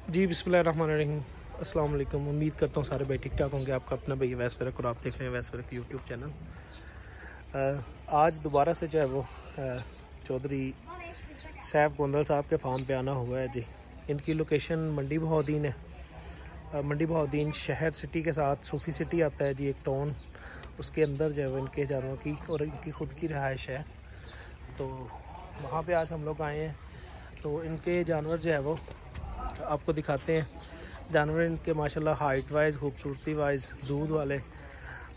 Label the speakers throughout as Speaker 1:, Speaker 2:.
Speaker 1: जी बिस्मिल्लाहिर्रहमानिर्रहीम, अस्सलाम वालेकुम। उम्मीद करता हूँ सारे भाई ठीक ठाक होंगे। आपका अपना भाई वैस वर्क और आप देख रहे हैं वैस वर्क यूट्यूब चैनल। आज दोबारा से जो है वो चौधरी सैफ गोंदल साहब के फार्म पे आना हुआ है जी। इनकी लोकेशन मंडी बहाउद्दीन है। मंडी बहाउद्दीन शहर सिटी के साथ सूफी सिटी आता है जी, एक टाउन, उसके अंदर जो है वो इनके जानवरों की और इनकी ख़ुद की रिहाइश है। तो वहाँ पे आज हम लोग आए हैं। तो इनके जानवर जो है वो आपको दिखाते हैं। जानवर इनके माशाल्लाह हाइट वाइज, खूबसूरती वाइज, दूध वाले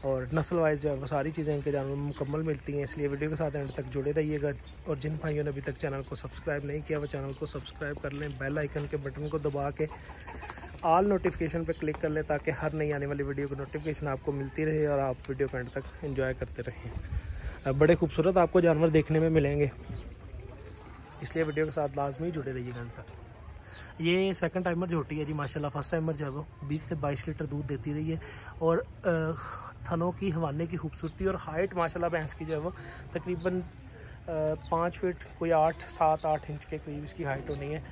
Speaker 1: और नस्ल वाइज जो है वो सारी चीज़ें इनके जानवर में मुकम्मल मिलती हैं। इसलिए वीडियो के साथ एंड तक जुड़े रहिएगा। और जिन भाइयों ने अभी तक चैनल को सब्सक्राइब नहीं किया वो चैनल को सब्सक्राइब कर लें, बेल आइकन के बटन को दबा के ऑल नोटिफिकेशन पर क्लिक कर लें ताकि हर नई आने वाली वीडियो की नोटिफिकेशन आपको मिलती रहे और आप वीडियो को एंड तक एंजॉय करते रहें। बड़े खूबसूरत आपको जानवर देखने में मिलेंगे, इसलिए वीडियो के साथ लाजमी जुड़े रहिएगा एंड तक। ये सेकंड टाइमर झोटी है जी माशाल्लाह। फर्स्ट टाइमर जो है वो 20 से 22 लीटर दूध देती रही है और थनों की, हवाने की खूबसूरती और हाइट माशाल्लाह भैंस की जो है वो तकरीबन 5 फीट, कोई 7-8 इंच के करीब इसकी हाइट होनी है।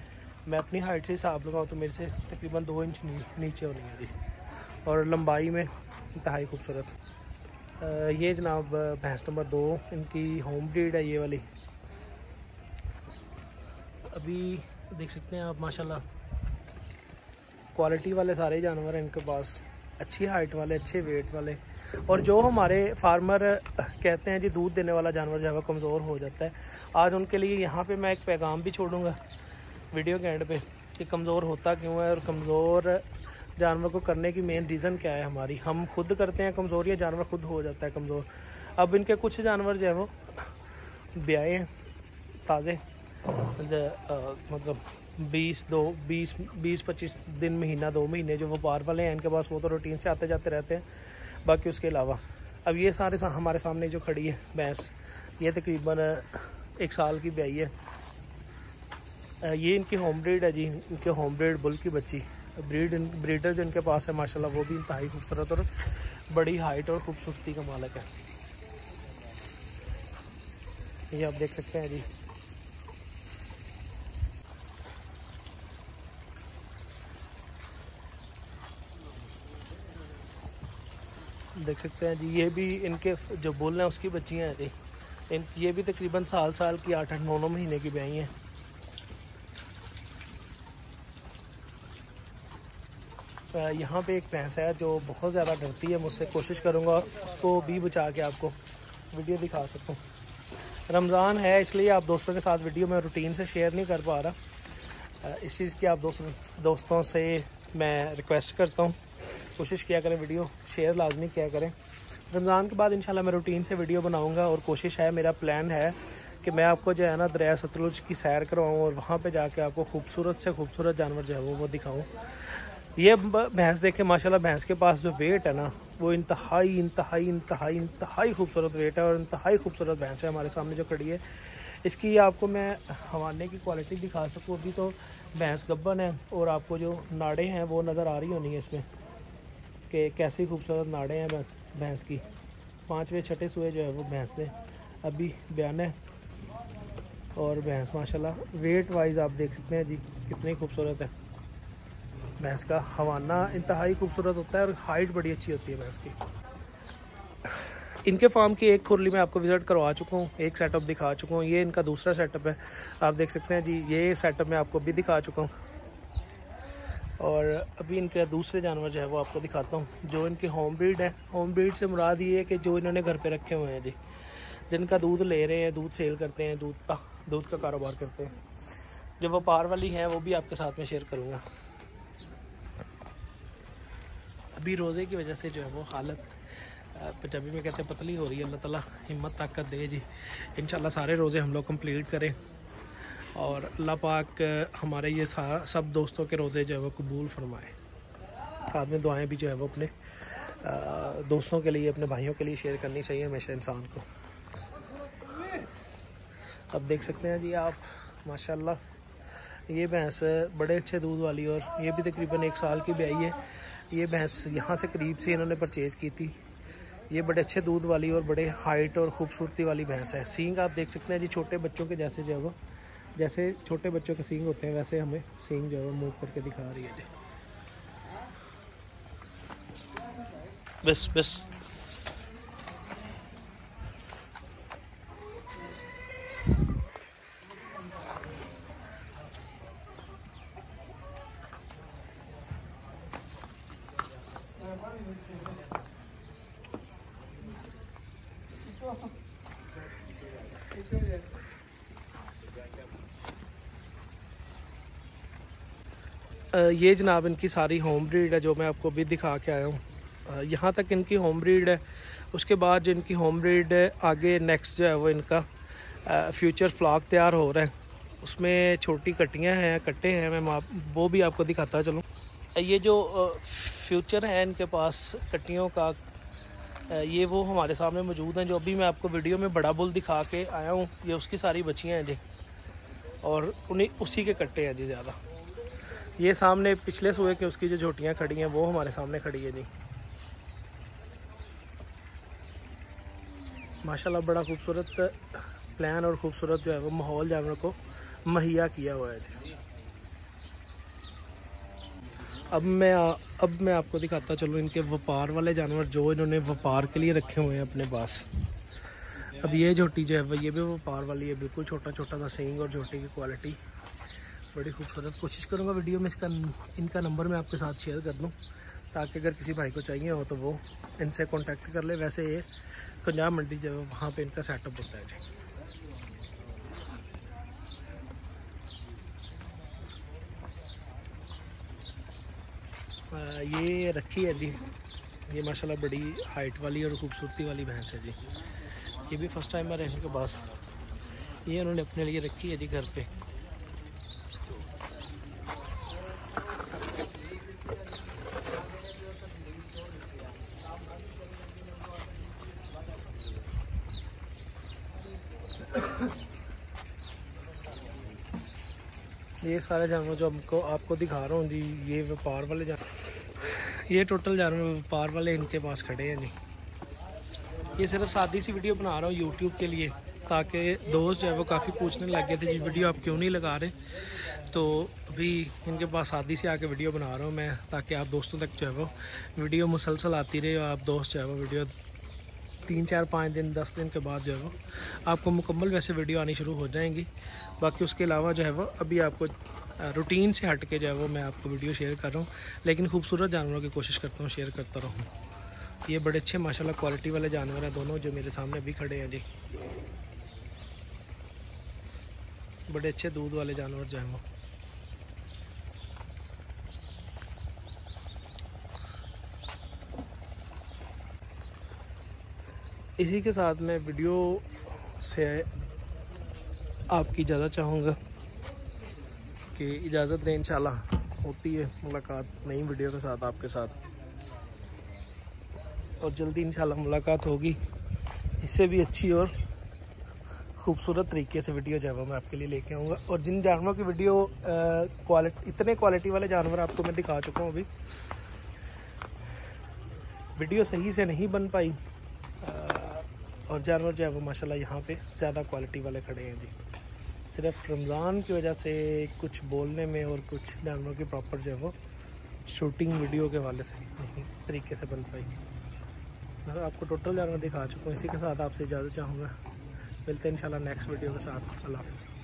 Speaker 1: मैं अपनी हाइट से हिसाब लगाऊँ तो मेरे से तकरीबन 2 इंच नीचे होनी है जी। और लंबाई में इंतहाई खूबसूरत। ये जनाब भैंस नंबर 2, इनकी होम ब्रीड है ये वाली। अभी देख सकते हैं आप माशाल्लाह क्वालिटी वाले सारे जानवर हैं इनके पास, अच्छी हाइट वाले, अच्छे वेट वाले। और जो हमारे फार्मर कहते हैं जी दूध देने वाला जानवर जो है वो कमज़ोर हो जाता है, आज उनके लिए यहाँ पे मैं एक पैगाम भी छोड़ूंगा वीडियो के एंड पे कि कमज़ोर होता क्यों है और कमज़ोर जानवर को करने की मेन रीज़न क्या है हमारी। हम खुद करते हैं कमज़ोर या जानवर खुद हो जाता है कमज़ोर। अब इनके कुछ जानवर जो है वो ब्याए हैं ताज़े, मतलब 20-25 दिन, महीना, 2 महीने जो व्यापार वाले हैं इनके पास, वो तो रूटीन से आते जाते रहते हैं। बाकी उसके अलावा अब ये सारे हमारे सामने जो खड़ी है भैंस, ये तकरीबन 1 साल की ब्याई है। ये इनकी होम ब्रीड है जी, इनके होम ब्रीड बुल की बच्ची। ब्रीडर जो इनके पास है माशाल्लाह वो भी इंतहाई खूबसूरत और बड़ी हाइट और खूबसूरती का मालिक है। ये आप देख सकते हैं जी। देख सकते हैं जी, ये भी इनके जो बुल हैं उसकी बच्चियाँ हैं जी। ये भी तकरीबन साल की 8-9 महीने की ब्याई हैं। यहाँ पे एक भैंस है जो बहुत ज़्यादा डरती है मुझसे। कोशिश करूँगा उसको भी बचा के आपको वीडियो दिखा सकूँ। रमज़ान है इसलिए आप दोस्तों के साथ वीडियो में रूटीन से शेयर नहीं कर पा रहा। इस चीज़ की आप दोस्तों से मैं रिक्वेस्ट करता हूँ, कोशिश किया करें वीडियो शेयर लाजमी किया करें। रमज़ान के बाद इंशाल्लाह मैं रूटीन से वीडियो बनाऊंगा और कोशिश है, मेरा प्लान है कि मैं आपको जो है ना दरिया सतलुज की सैर करवाऊँ और वहाँ पे जाके आपको खूबसूरत से खूबसूरत जानवर जो है वो दिखाऊँ। ये भैंस देखें माशाल्लाह, भैंस के पास जो वेट है ना वो इंतहाई खूबसूरत वेट है और इंतहाई खूबसूरत भैंस है हमारे सामने जो खड़ी है। इसकी आपको मैं हवाने की क्वालिटी दिखा सकूँ। अभी तो भैंस गब्बन है और आपको जो नाड़े हैं वो नज़र आ रही होनी है इसमें कि कैसी खूबसूरत नाड़े हैं भैंस की। 5वें-6ठे सुए जो है वो भैंस से अभी बयान है। और भैंस माशाल्लाह वेट वाइज आप देख सकते हैं जी कितनी खूबसूरत है। भैंस का हवाना इंतहाई खूबसूरत होता है और हाइट बड़ी अच्छी होती है भैंस की। इनके फार्म की एक खुरली मैं आपको विज़िट करवा चुका हूँ, एक सेटअप दिखा चुका हूँ। ये इनका दूसरा सेटअप है, आप देख सकते हैं जी। ये सेटअप मैं आपको भी दिखा चुका हूँ और अभी इनके दूसरे जानवर जो है वो आपको दिखाता हूँ जो इनके होम ब्रीड है। होम ब्रीड से मुराद ये है कि जो इन्होंने घर पे रखे हुए हैं जी, जिनका दूध ले रहे हैं, दूध सेल करते हैं, दूध का कारोबार करते हैं। जो व्यापार वाली है वो भी आपके साथ में शेयर करूँगा। अभी रोज़े की वजह से जो है वो हालत पंजाबी में कहते हैं पतली हो रही है। अल्लाह ताला हिम्मत ताकत दे जी। इंशाल्लाह सारे रोज़े हम लोग कंप्लीट करें और अल्लाह पाक हमारे ये सब दोस्तों के रोज़े जो है वो कबूल फरमाए। साथ में दुआएं भी जो है वो अपने दोस्तों के लिए, अपने भाइयों के लिए शेयर करनी चाहिए हमेशा इंसान को। अब देख सकते हैं जी आप माशाल्लाह ये भैंस बड़े अच्छे दूध वाली और ये भी तकरीबन 1 साल की ब्याई है। ये भैंस यहाँ से करीब से इन्होंने परचेज़ की थी। ये बड़े अच्छे दूध वाली और बड़े हाइट और ख़ूबसूरती वाली भैंस है। सींग आप देख सकते हैं जी छोटे बच्चों के जैसे जो है वो जैसे छोटे बच्चों के सींग होते हैं वैसे हमें सींग जो है वो मूव करके दिखा रही है जी। बस बस ये जनाब इनकी सारी होम ब्रीड है जो मैं आपको अभी दिखा के आया हूँ। यहाँ तक इनकी होम ब्रीड है। उसके बाद जो इनकी होम ब्रीड है आगे नेक्स्ट जो है वो इनका फ्यूचर फ्लॉक तैयार हो रहा है। उसमें छोटी कट्टियाँ हैं, कट्टे हैं, मैं वो भी आपको दिखाता चलूँ। ये जो फ्यूचर है इनके पास कट्टियों का, ये वो हमारे सामने मौजूद हैं जो अभी मैं आपको वीडियो में बड़ा बुल दिखा के आया हूँ। ये उसकी सारी बच्चियाँ हैं जी और उन्हीं उसी के कट्टे हैं जी ज़्यादा। ये सामने पिछले सूए के उसकी जो झोटियाँ खड़ी हैं वो हमारे सामने खड़ी है जी। माशाल्लाह बड़ा खूबसूरत प्लान और ख़ूबसूरत जो है वो माहौल जानवर को मुहैया किया हुआ है जी। अब मैं आपको दिखाता चलूँ इनके व्यापार वाले जानवर जो इन्होंने व्यापार के लिए रखे हुए हैं अपने पास। अब ये झोटी जो है वो ये भी व्यापार वाली है, बिल्कुल छोटा छोटा सा सींग और झोटी की क्वालिटी बड़ी खूबसूरत। कोशिश करूँगा वीडियो में इनका नंबर मैं आपके साथ शेयर कर दूँ ताकि अगर किसी भाई को चाहिए हो तो वो इनसे कांटेक्ट कर ले। वैसे ये पंजाब मंडी जो है वहाँ पे इनका सेटअप होता है जी। ये रखी है जी, ये माशाल्लाह बड़ी हाइट वाली और ख़ूबसूरती वाली भैंस है जी। ये भी फर्स्ट टाइम है इनके पास। ये उन्होंने अपने लिए रखी है जी घर पे। ये सारे जानवर जो आपको दिखा रहा हूँ जी, ये व्यापार वाले जानवर, ये टोटल जानवर व्यापार वाले इनके पास खड़े हैं जी। ये सिर्फ सादी सी वीडियो बना रहा हूँ यूट्यूब के लिए ताकि दोस्त जो है वो काफ़ी पूछने लग गए थे जी वीडियो आप क्यों नहीं लगा रहे। तो अभी इनके पास सादी से आके वीडियो बना रहा हूँ मैं ताकि आप दोस्तों तक जो है वो वीडियो मुसलसल आती रहे और आप दोस्त जो है वो वीडियो 3, 4, 5 दिन 10 दिन के बाद जो है वो आपको मुकम्मल वैसे वीडियो आनी शुरू हो जाएंगी। बाकी उसके अलावा जो है वो अभी आपको रूटीन से हट के जो है वो मैं आपको वीडियो शेयर कर रहा हूँ, लेकिन खूबसूरत जानवरों की कोशिश करता हूँ शेयर करता रहूँ। ये बड़े अच्छे माशाल्लाह क्वालिटी वाले जानवर हैं दोनों जो मेरे सामने अभी खड़े हैं जी। बड़े अच्छे दूध वाले जानवर जो हैं वो। इसी के साथ मैं वीडियो से आपकी इजाज़त चाहूँगा कि इजाज़त दें। इंशाल्लाह होती है मुलाकात नई वीडियो के साथ आपके साथ, और जल्दी इंशाल्लाह मुलाकात होगी इससे भी अच्छी और ख़ूबसूरत तरीके से वीडियो जो है मैं आपके लिए लेके आऊँगा। और जिन जानवरों की वीडियो इतने क्वालिटी वाले जानवर आपको मैं दिखा चुका हूँ, अभी वीडियो सही से नहीं बन पाई और जानवर जो है वो माशाल्लाह यहाँ पे ज़्यादा क्वालिटी वाले खड़े हैं जी। सिर्फ रमज़ान की वजह से कुछ बोलने में और कुछ जानवरों की प्रॉपर जो है वो शूटिंग वीडियो के वाले से नहीं तरीके से बन पाई। मैं आपको टोटल जानवर दिखा चुका हूँ। इसी के साथ आपसे इजाज़त चाहूँगा। मिलते हैं इंशाल्लाह नेक्स्ट वीडियो के साथ। अल्लाह हाफ़िज़।